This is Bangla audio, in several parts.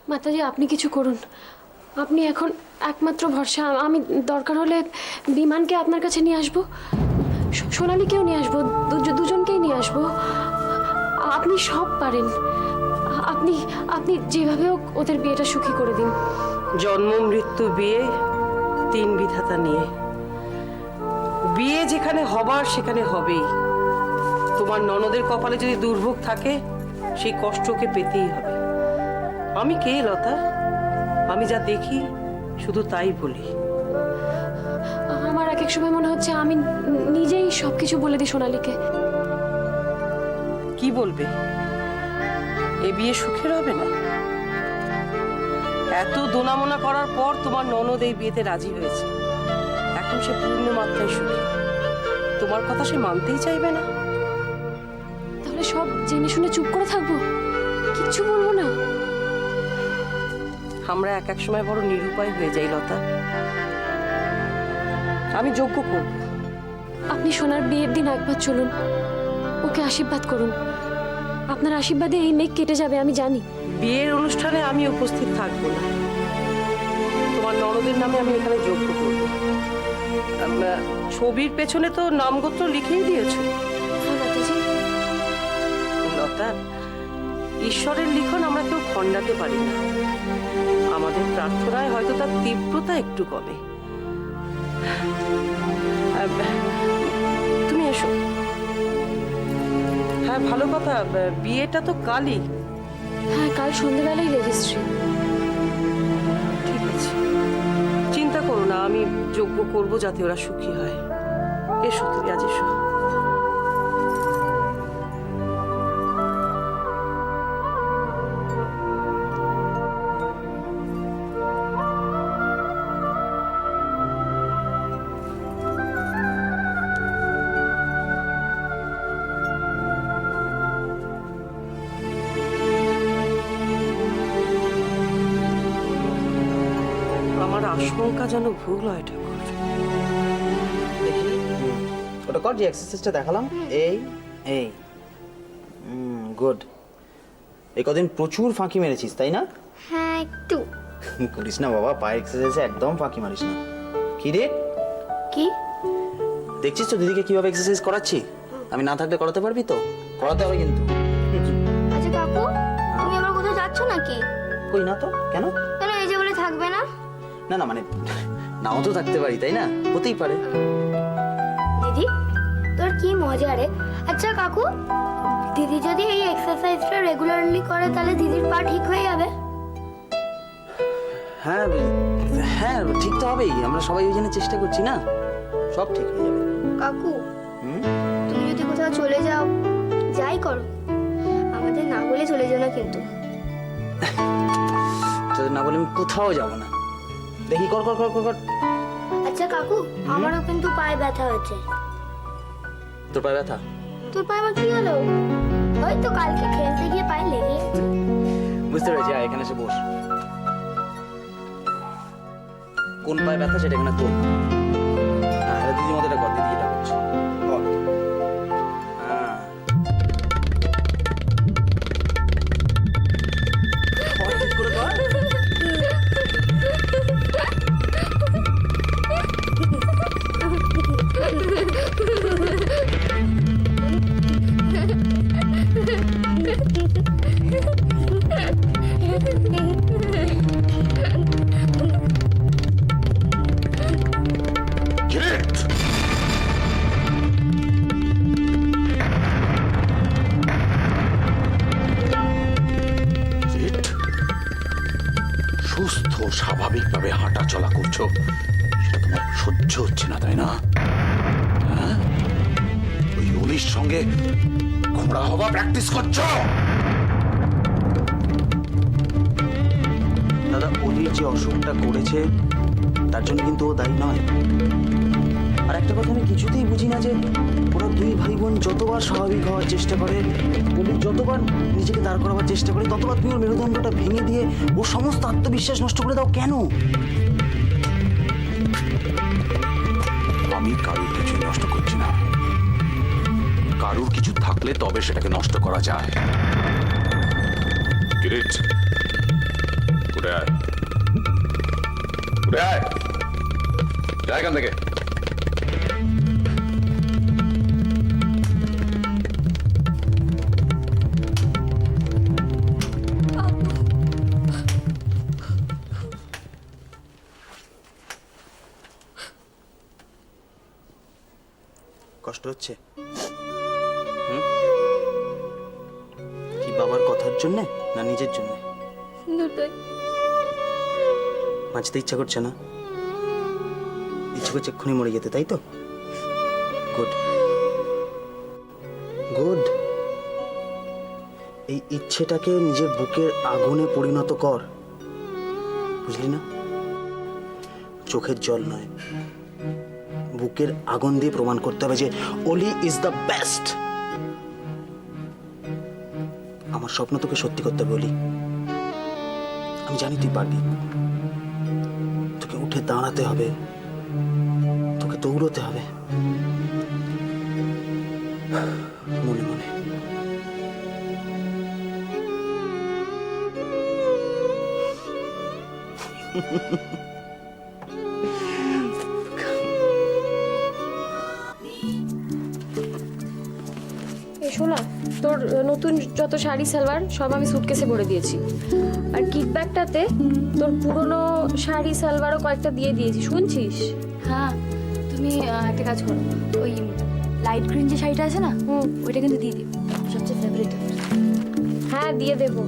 মাতাজি আপনি কিছু করুন, আপনি এখন একমাত্র ভরসা। আমি দরকার হলে বিমানকে আপনার কাছে নিয়ে আসবো, সোনালীকেও নিয়ে আসবো, দুজনকেই নিয়ে আসবো। আপনি সব পারেন, আপনি আপনি যেভাবে হোক ওদের বিয়েটা সুখী করে দিন। জন্ম মৃত্যু বিয়ে, তিন বিধাতা নিয়ে বিয়ে যেখানে হবার সেখানে হবেই। তোমার ননদের কপালে যদি দুর্ভোগ থাকে সেই কষ্টকে পেতেই হবে। আমি কে লতা? আমি যা দেখি শুধু তাই বলি। আমার এক এক সময় মনে হচ্ছে আমি নিজেই সবকিছু বলে দিই সোনালীকে। কি বলবে? এ বিয়ে সুখের হবে না? এত দোনামোনা করার পর তোমার ননদ এই বিয়েতে রাজি হয়েছে, এখন সে পূর্ণ মাত্রায় সুখী। তোমার কথা সে মানতেই চাইবে না। তাহলে সব জেনে শুনে চুপ করে থাকবো, কিচ্ছু বলবো না? আমরা এক এক সময় বড় নিরুপায় হয়ে যাই লতা। আমি যোগ্য করব। আপনি সোনার বিয়ের দিন একবার চলুন, ওকে আশীর্বাদ করুন। আপনার আশীর্বাদে এই মেঘ কেটে যাবে, আমি জানি। বিয়ের অনুষ্ঠানে আমি উপস্থিত থাকবো না, তোমার ননদের নামে আমি এখানে যোগ্য করব। ছবির পেছনে তো নামগোত্র লিখেই দিয়েছো। হ্যাঁ মাতাজি। লতা, ঈশ্বরের লিখন আমরা কেউ খণ্ডাতে পারি না। আমাদের প্রার্থনায় হয়তো তার তীব্রতা একটু কমে। তুমি এসো। হ্যাঁ ভালো কথা, বিয়েটা তো কালই। হ্যাঁ কাল সন্ধ্যেবেলায় রেজিস্ট্রি। ঠিক আছে, চিন্তা করো না, আমি যোগ্য করব যাতে ওরা সুখী হয়। এসো তুমি, আজ এসো। আমার আশঙ্কা যেন ভুল হয় ঠাকুর। দেখি ওটা কর, যে এক্সারসাইজটা দেখালাম। এই এই গুড। এই কদিন প্রচুর ফাঁকি মেরেছিস তাই না? হ্যাঁ একটু। করিস না বাবা, পায়ের এক্সারসাইজে একদম ফাঁকি মারিস না। কি রে, কি দেখছিস তো দিদিকে কিভাবে এক্সারসাইজ করাচ্ছি? আমি না থাকলে করাতে পারবি তো? করাতে হবে কিন্তু। আচ্ছা কাকু, তুমি আবার কোথাও যাচ্ছ নাকি? কই না তো, কেন? কেন এই যে বলে থাকবে না? না না, মানে নাও তো থাকতে পারি তাই না, হতেই পারে। দিদি তোর কি মজা রে। আচ্ছা কাকু, দিদি যদি এই এক্সারসাইজটা রেগুলারলি করে তাহলে দিদির পা ঠিক হয়ে যাবে? হ্যাঁ হ্যাঁ, ঠিক তো হবেই, আমরা সবাই ওই জন্য চেষ্টা করছি না, সব ঠিক হয়ে যাবে। কাকু হুম, তুমি যদি কোথাও চলে যাও, যাই করো, আমাদের না বলে চলে যাও না কিন্তু। তোদের না বলে আমি কোথাও যাবো না। দেখি, কর কর কর কর কর। আচ্ছা কাকু, আমারও কিন্তু পায়ে ব্যথা হয়েছে। তোর পায়ে ব্যথা? তোর পায়ে আবার কি হলো? ওই তো কালকে খেলতে গিয়ে পায়ে লেগে গেছে। বুঝতে পেরেছি, আয় এখানে এসে বস। কোন পায়ে ব্যথা সেটা এখানে তোর। হ্যাঁ, দিদি মতো এটা কর, দিদি এটা করছে। কর। হ্যাঁ। কর, ঠিক করে কর। Get! সুস্থ স্বাভাবিকভাবে হাঁটা চলা করছো, সেটা তোমার সহ্য হচ্ছে না তাই না? হ্যাঁ? ওই অলির সঙ্গে ঘোড়া হওয়া প্র্যাকটিস করছো? দাদা, অলির যে অসুখটা করেছে তার জন্য কিন্তু ও দায়ী নয়। আর একটা কথা আমি কিছুতেই বুঝি না, যে ওরা দুই ভাই বোন যতবার স্বাভাবিক হওয়ার চেষ্টা করে, অলি যতবার নিজেকে দাঁড় করাবার চেষ্টা করে, ততবার তুমি ওর মেরুদণ্ডটা ভেঙে দিয়ে ওর সমস্ত আত্মবিশ্বাস নষ্ট করে দাও কেন? আমি কারুর কিছু নষ্ট করছি না। কারুর কিছু থাকলে তবে সেটাকে নষ্ট করা যায়। কিরিট, ছুটে আয়, যা এখান থেকে। কষ্ট হচ্ছে? কি বাবার কথার জন্য না নিজের জন্য? দুটোই। বাঁচতে ইচ্ছা করছে না? ইচ্ছে করছে এক্ষুনি মরে যেতে, তাই তো? Good good. এই ইচ্ছেটাকে নিজের বুকের আগুনে পরিণত কর, বুঝলি না? চোখের জল নয়, বুকের আগুন দিয়ে প্রমাণ করতে হবে যে অলি ইজ দ্য বেস্ট। আমার স্বপ্ন তোকে সত্যি করতে হবে অলি। আমি জানি তুই পারবি। তোকে উঠে দাঁড়াতে হবে, তোকে দৌড়তে হবে মনে মনে। শোনা, তোর নতুন যত শাড়ি সালোয়ার সব আমি সুটকেসে ভরে দিয়েছি, আর কিট ব্যাগটাতে তোর পুরনো শাড়ি সালোয়ারও কয়েকটা দিয়ে দিয়েছি, শুনছিস? হ্যাঁ, তুমি একটা কাজ করো, ওই লাইট গ্রিন যে শাড়িটা আছে না, ওইটা কিন্তু দিয়ে দিও, সবচেয়ে ফেভারিট। হ্যাঁ, দিয়ে দেবো।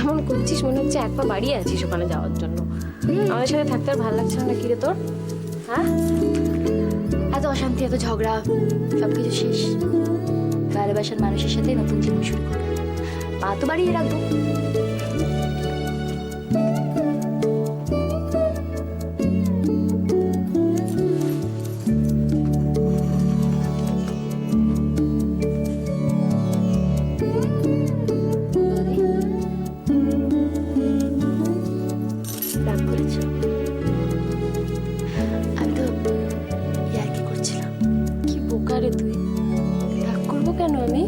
এমন করছিস মনে হচ্ছে এক পা বাড়িয়ে আছিস ওখানে যাওয়ার জন্য। আমাদের সাথে থাকতে আর ভালো লাগছে না কি রে তোর? হ্যাঁ, এত অশান্তি, এত ঝগড়া, সবকিছু শেষ। ভালোবাসার মানুষের সাথে নতুন জীবন শুরু করবো। পা তো বাড়িয়ে রাখবো। রাগ করেছো? আমি তো ইয়ার্কি করছিলাম। কি বোকা রে তুই! রাগ করবো কেন আমি?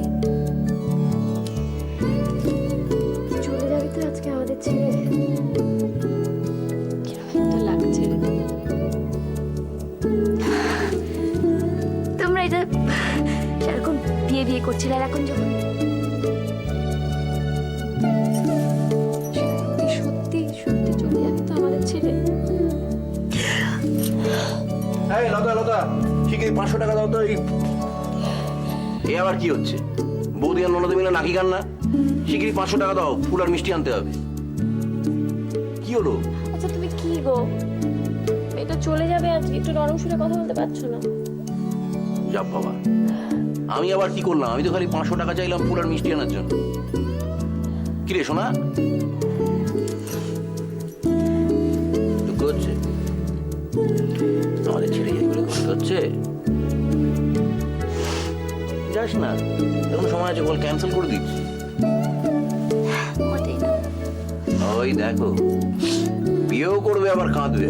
চলে যাবি তো আজকে আমাদের ছেড়ে? কিরকম একটা লাগছে রে। তোমরা এটা সেরকম বিয়ে বিয়ে করছিলে, আর এখন যখন সত্যি সত্যি চলে যাবি তো আমাদের ছেড়ে? এই লতা লতা, শিগগিরি 500 টাকা দাও তো। এ আবার কি হচ্ছে? বৌদি আর ননদে মিলে নাকি কান্না? শিগগিরি 500 টাকা দাও, ফুল আর মিষ্টি আনতে হবে। কি হলো? আচ্ছা তুমি কি গো, এটা চলে যাবে আজকে, একটু নরম সুরে কথা বলতে পারছো না? যাব বাবা, আমি আবার কি করলাম? আমি তো খালি 500 টাকা চাইলাম ফুল আর মিষ্টি আনার জন্য। কি রে সোনা, দুঃখ হচ্ছে? আমাদের ছেড়ে যাই বলে কষ্ট হচ্ছে? যাস না, এখন সময় আছে, বল ক্যান্সেল করে দিচ্ছি। মোটেই না। ওই দেখো, বিয়েও করবে আবার কাঁদবে।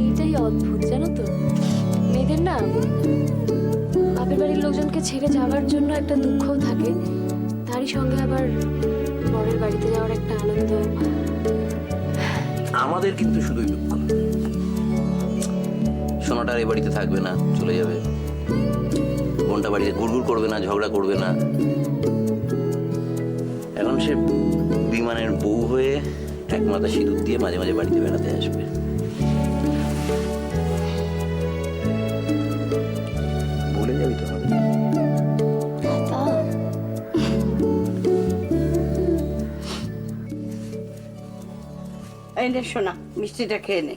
এইটাই অদ্ভুত, জানো তো, মেয়েদের না বাপের বাড়ির লোকজনকে ছেড়ে যাওয়ার জন্য একটা দুঃখও থাকে, তারই সঙ্গে আবার বরের বাড়িতে যাওয়ার একটা আনন্দ। আমাদের কিন্তু শুধুই দুঃখ। সোনাটার এই বাড়িতে থাকবে না, চলে যাবে। বোনটা বাড়িতে গুড়গুড় করবে না, ঝগড়া করবে না। এখন সে বিমানের বউ হয়ে এক মাথা সিঁদুর দিয়ে মাঝে মাঝে বাড়িতে বেড়াতে আসবে। ভুলে যাবি তো হবে। এই নে শোনা, মিষ্টিটা খেয়ে নে।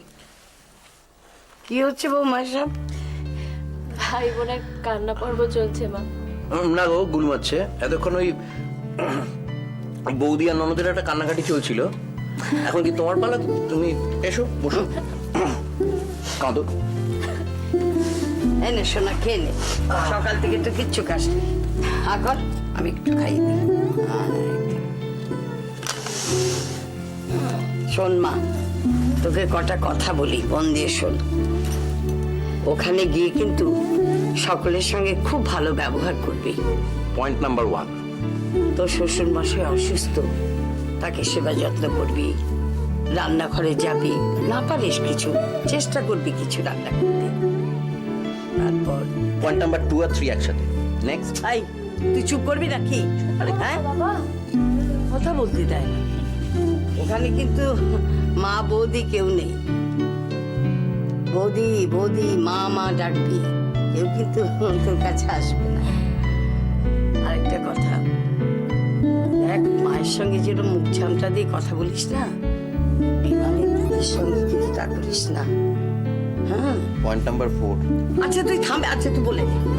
কি হচ্ছে বৌমা সব? ভাই বোনের কান্না পর্ব চলছে মা। না গো, গুল মারছে। এতক্ষণ ওই বৌদি আর ননদের একটা কান্নাকাটি চলছিল। এখন কি তোমার পালা? তুমি এসো, বসো, কাঁদো। এই নে শোনা, খেয়ে নে। সকাল থেকে তো কিচ্ছু খাসনি। এখন আমি একটু খাইয়ে দিই। শোন মা, তোকে কটা কথা বলি, মন দিয়ে শোন। ওখানে গিয়ে কিন্তু সকলের সঙ্গে খুব ভালো ব্যবহার করবি। পয়েন্ট নাম্বার 1, তোর শ্বশুর মশাই অসুস্থ, তাকে সেবা যত্ন করবি। রান্নাঘরে যাবি, না পারিস কিছু চেষ্টা করবি কিছু রান্না করতে। তারপর পয়েন্ট নাম্বার 2 আর 3 একসাথে। নেক্সট। ভাই তুই চুপ করবি নাকি? হ্যাঁ, কথা বলতে দেয় না। ওখানে কিন্তু মা বৌদি কেউ নেই। বৌদি বৌদি মা মা ডাকবি, কেউ কিন্তু তোর কাছে আসবে না। আরেকটা কথা, এক মায়ের সঙ্গে যেরকম মুখ ঝামটা দিয়ে কথা বলিস না, বিমানের দিদির সঙ্গে কিন্তু তা করিস না। হ্যাঁ, পয়েন্ট নাম্বার 4। আচ্ছা তুই থামবে, আচ্ছা তুই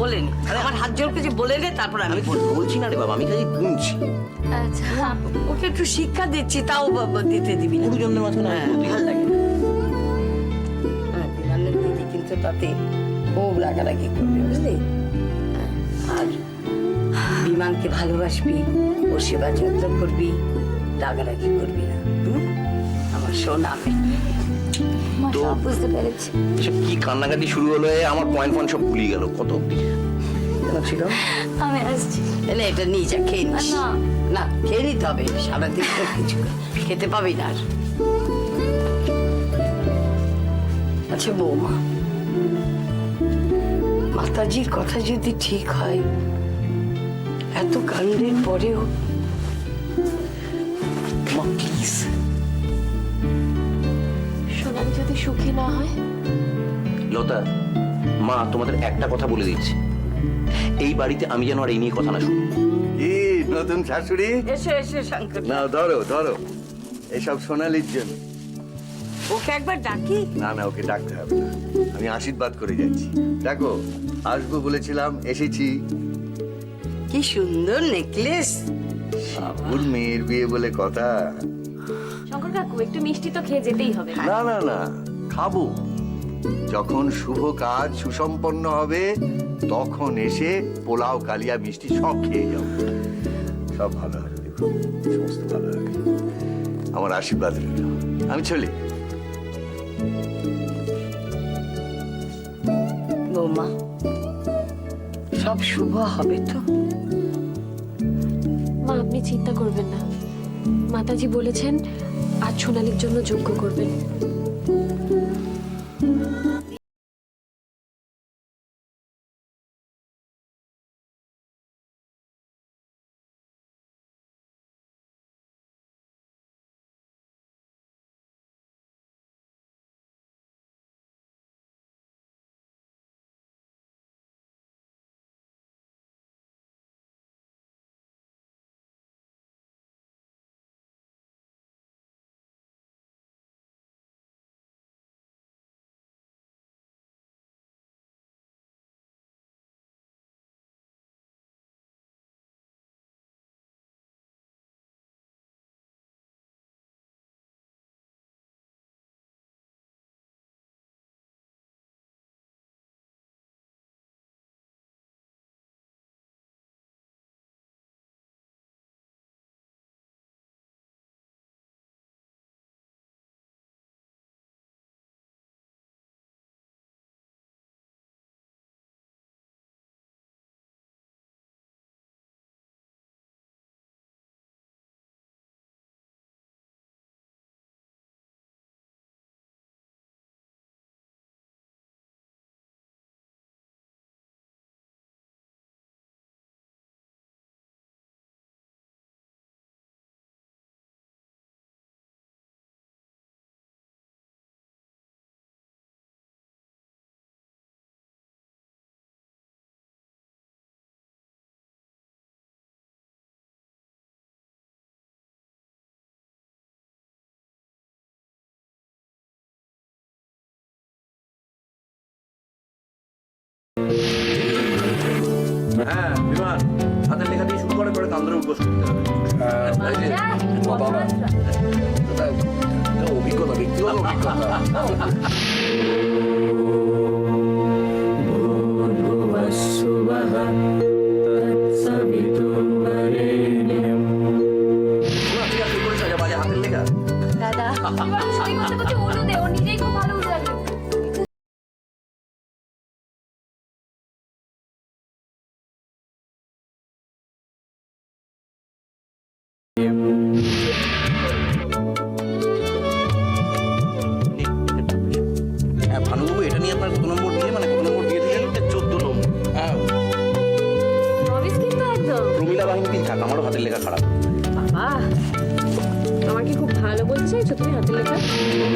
বলে নে। আমার হাত জোর করে বলে নে, তারপর আমি বলবো। বলছি না রে বাবা, আমি খালি গুনছি। আচ্ছা ওকে একটু শিক্ষা দিচ্ছি, তাও দিতে দিবি না। গুরুজনদের মাঝখানে হ্যাঁ, ভালো লাগে না। হ্যাঁ, বিমানের দিদি কিন্তু তাতে খুব রাগারাগি করবে, বুঝলি? হ্যাঁ, আর বিমানকে ভালোবাসবি, ওর সেবা যত্ন করবি, রাগারাগি করবি না। আমার সোনা তো বুঝতে পেরেছি। এসব কি কান্নাকাটি শুরু হলো, আমার পয়েন্ট সব ভুলিয়ে গেল কত অব্দি ছিল। আমি আসছি। এলে এটা নিয়ে যা, খেয়ে নিস। না। না, খেয়ে নিতে হবে, সারাদিন তো কিছু খেতে পাবি না আর। আচ্ছা বৌমা, মাতাজির কথা যদি ঠিক হয়, এত কাণ্ডের পরেও মা প্লিজ, সোনালি যদি সুখী না হয়? লতা, মা তোমাদের একটা কথা বলে দিচ্ছি, এই বাড়িতে আমি যেন আর এই নিয়ে কথা না শুনি। কি নতুন শাশুড়ি? এসে এসে শঙ্কর, না ধরো ধরো, এসব সোনালির জন্য। ওকে একবার ডাকি। না না, ওকে ডাকতে হবে না, আমি আশীর্বাদ করে যাচ্ছি। দেখো, আসবো বলেছিলাম, এসেছি। কি সুন্দর নেকলেস। সাবুর মেয়ের বিয়ে বলে কথা। শঙ্কর কাকু একটু মিষ্টি তো খেয়ে যেতেই হবে। না না না, খাবো। যখন শুভ কাজ সুসম্পন্ন হবে, তখন এসে পোলাও কালিয়া মিষ্টি সব খেয়ে যাও। সব ভালো হবে, দেখো সমস্ত ভালো হবে। আমার আশীর্বাদ রইল, আমি চলি। বৌমা, সব শুভ হবে তো? মা আপনি চিন্তা করবেন না, মাতাজি বলেছেন আজ সোনালির জন্য যজ্ঞ করবেন। হ্যাঁ বিমান, হাতের লেখা দিয়ে শুরু করে করে কান ধরে উপস্থিত করতে হবে। বাবা, অভিজ্ঞতা, ব্যক্তিগত অভিজ্ঞতা। হাতের লেখা দাদা সই করতে করতে ওলু দে, ও নিজেই খুব ভালো উঠে আসবে। চাইছো তুমি হাতের লেখা?